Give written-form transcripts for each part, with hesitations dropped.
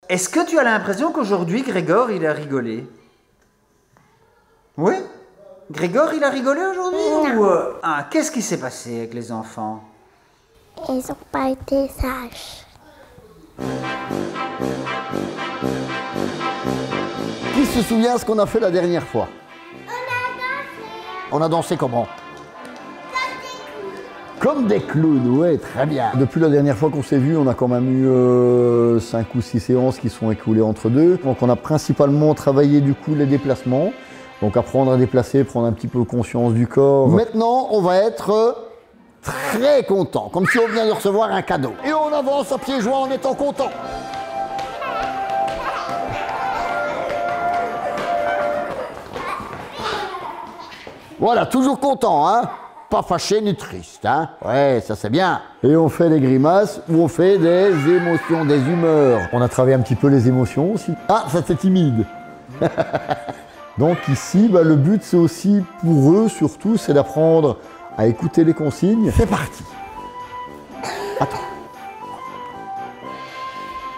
Est-ce que tu as l'impression qu'aujourd'hui, Grégor, il a rigolé? Oui? Grégor, il a rigolé aujourd'hui ou qu'est-ce qui s'est passé avec les enfants? Ils n'ont pas été sages. Qui se souvient ce qu'on a fait la dernière fois? On a dansé comment? Comme des clowns, ouais, très bien. Depuis la dernière fois qu'on s'est vu, on a quand même eu 5 ou 6 séances qui sont écoulées entre deux. Donc on a principalement travaillé du coup les déplacements. Donc apprendre à déplacer, prendre un petit peu conscience du corps. Maintenant, on va être très content, comme si on venait de recevoir un cadeau. Et on avance à pieds joints en étant content. Voilà, toujours content, hein? Pas fâché ni triste, hein? Ouais, ça c'est bien. Et on fait des grimaces ou on fait des émotions, des humeurs. On a travaillé un petit peu les émotions aussi. Ah, ça c'est timide. Donc ici, le but c'est aussi, pour eux surtout, c'est d'apprendre à écouter les consignes. C'est parti. Attends.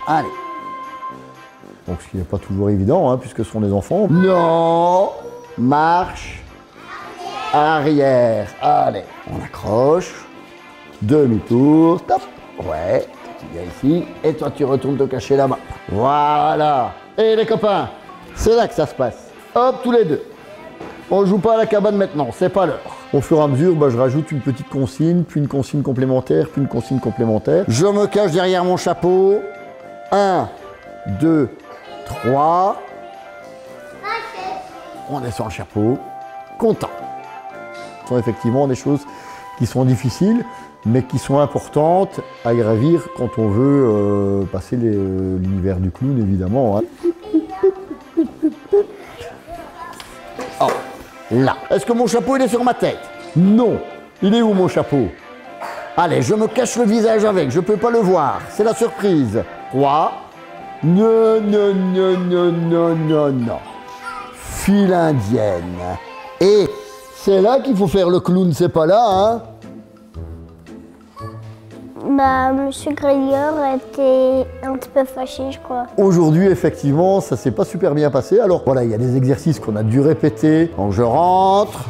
Allez. Donc ce qui n'est pas toujours évident, hein, puisque ce sont des enfants. Non, marche. Arrière, allez, on accroche, demi-tour, top, ouais, tu viens ici, et toi tu retournes te cacher là-bas. Voilà, et les copains, c'est là que ça se passe. Hop, tous les deux. On joue pas à la cabane maintenant, c'est pas l'heure. Au fur et à mesure, je rajoute une petite consigne, puis une consigne complémentaire, puis une consigne complémentaire. Je me cache derrière mon chapeau. 1, 2, 3. On descend le chapeau, content. Ce sont effectivement des choses qui sont difficiles, mais qui sont importantes à gravir quand on veut passer l'univers du clown, évidemment. Hein. Oh, là. Est-ce que mon chapeau, il est sur ma tête? Non. Il est où, mon chapeau? Allez, je me cache le visage avec, je peux pas le voir. C'est la surprise. 3. Non, non, non, non, non, non, non. File indienne. Et c'est là qu'il faut faire le clown, c'est pas là, hein? Monsieur Grégor était un petit peu fâché, je crois. Aujourd'hui, effectivement, ça s'est pas super bien passé. Alors voilà, il y a des exercices qu'on a dû répéter. Donc je rentre.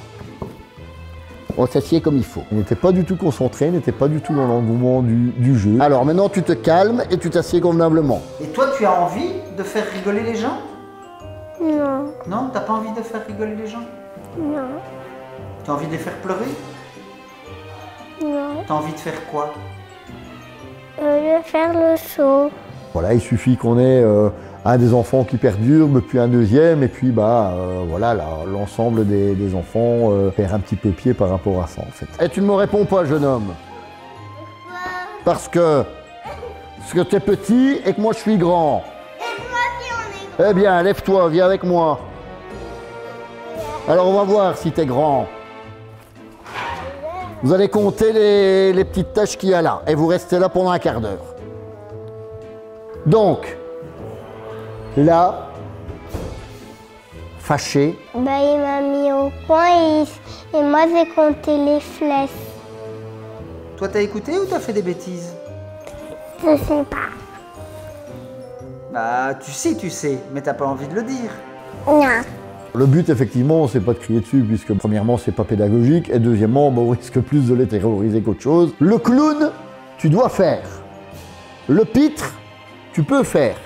On s'assied comme il faut. Il n'était pas du tout concentré, il n'était pas du tout dans l'engouement du jeu. Alors maintenant, tu te calmes et tu t'assieds convenablement. Et toi, tu as envie de faire rigoler les gens? Non. Non, t'as pas envie de faire rigoler les gens? Non. T'as envie de les faire pleurer? Non. T'as envie de faire quoi? De faire le show. Voilà, il suffit qu'on ait un des enfants qui perdure, puis un deuxième, et puis voilà, l'ensemble des enfants perd un petit peu pied par rapport à ça en fait. Et tu ne me réponds pas, jeune homme. Parce que t'es petit et que moi je suis grand. Eh bien, lève-toi, viens avec moi. Alors on va voir si t'es grand. Vous allez compter les petites taches qu'il y a là, et vous restez là pendant un quart d'heure. Donc, là, fâché. Il m'a mis au coin et moi j'ai compté les flèches. Toi, t'as écouté ou t'as fait des bêtises? Je sais pas. Tu sais, mais t'as pas envie de le dire. Non. Le but, effectivement, c'est pas de crier dessus, puisque premièrement, c'est pas pédagogique, et deuxièmement, on risque plus de les terroriser qu'autre chose. Le clown, tu dois faire. Le pitre, tu peux faire.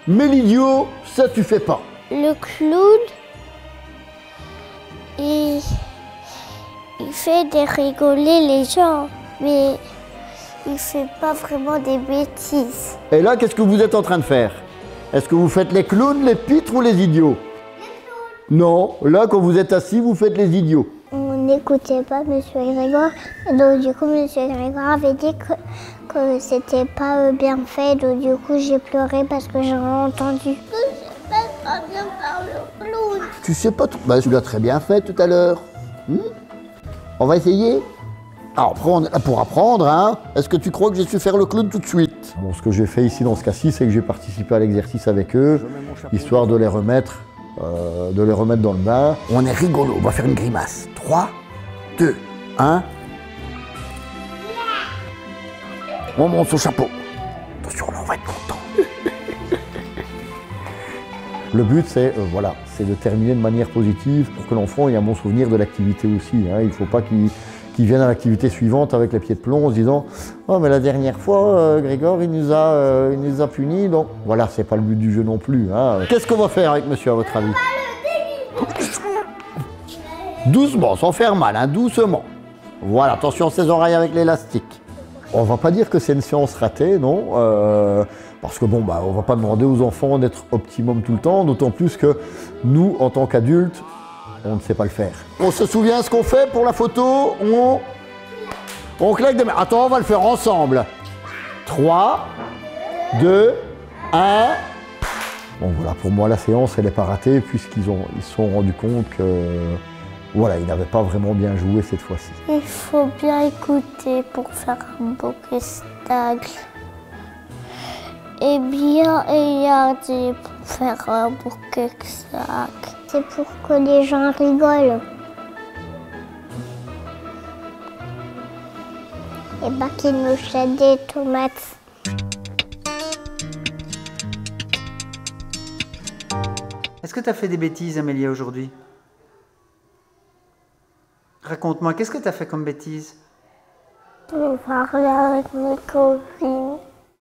Mais l'idiot, ça, tu fais pas. Le clown, il fait rigoler les gens, mais il fait pas vraiment des bêtises. Et là, qu'est-ce que vous êtes en train de faire? Est-ce que vous faites les clowns, les pitres ou les idiots? Non, là, quand vous êtes assis, vous faites les idiots. On n'écoutait pas M. Grégor, et donc du coup, M. Grégor avait dit que c'était pas bien fait, donc du coup, j'ai pleuré parce que j'ai entendu. Je sais pas bien faire le clown. Tu sais pas tout. Tu l'as très bien fait tout à l'heure. On va essayer? Alors, pour apprendre, hein, est-ce que tu crois que j'ai su faire le clown tout de suite? Bon, ce que j'ai fait ici, dans ce cas-ci, c'est que j'ai participé à l'exercice avec eux, histoire de les remettre dans le bain. On est rigolo, on va faire une grimace. 3, 2, 1. On monte son chapeau. Attention, là, on va être content. Le but, c'est voilà, c'est de terminer de manière positive pour que l'enfant ait un bon souvenir de l'activité aussi. Hein. Il ne faut pas qu'il vienne à l'activité suivante avec les pieds de plomb en se disant « Oh, mais la dernière fois, Grégor, il nous a punis. » Donc voilà, c'est pas le but du jeu non plus. Hein. Qu'est-ce qu'on va faire avec monsieur, à votre avis? Doucement, sans faire mal, hein, doucement. Voilà, attention à ses oreilles avec l'élastique. On va pas dire que c'est une séance ratée, non, parce que bon, bah, on va pas demander aux enfants d'être optimum tout le temps, d'autant plus que nous, en tant qu'adultes, on ne sait pas le faire. On se souvient ce qu'on fait pour la photo? On claque des mains. Attends, on va le faire ensemble. 3, 2, 1. Bon voilà, pour moi la séance elle n'est pas ratée puisqu'ils se sont rendus compte que voilà, ils n'avaient pas vraiment bien joué cette fois-ci. Il faut bien écouter pour faire un beau spectacle. Et bien regarder pour faire un beau spectacle. C'est pour que les gens rigolent. Et pas qu'ils nous jettent des tomates. Est-ce que tu as fait des bêtises, Amélia, aujourd'hui? Raconte-moi, qu'est-ce que tu as fait comme bêtise? Je vais parler avec mes copines.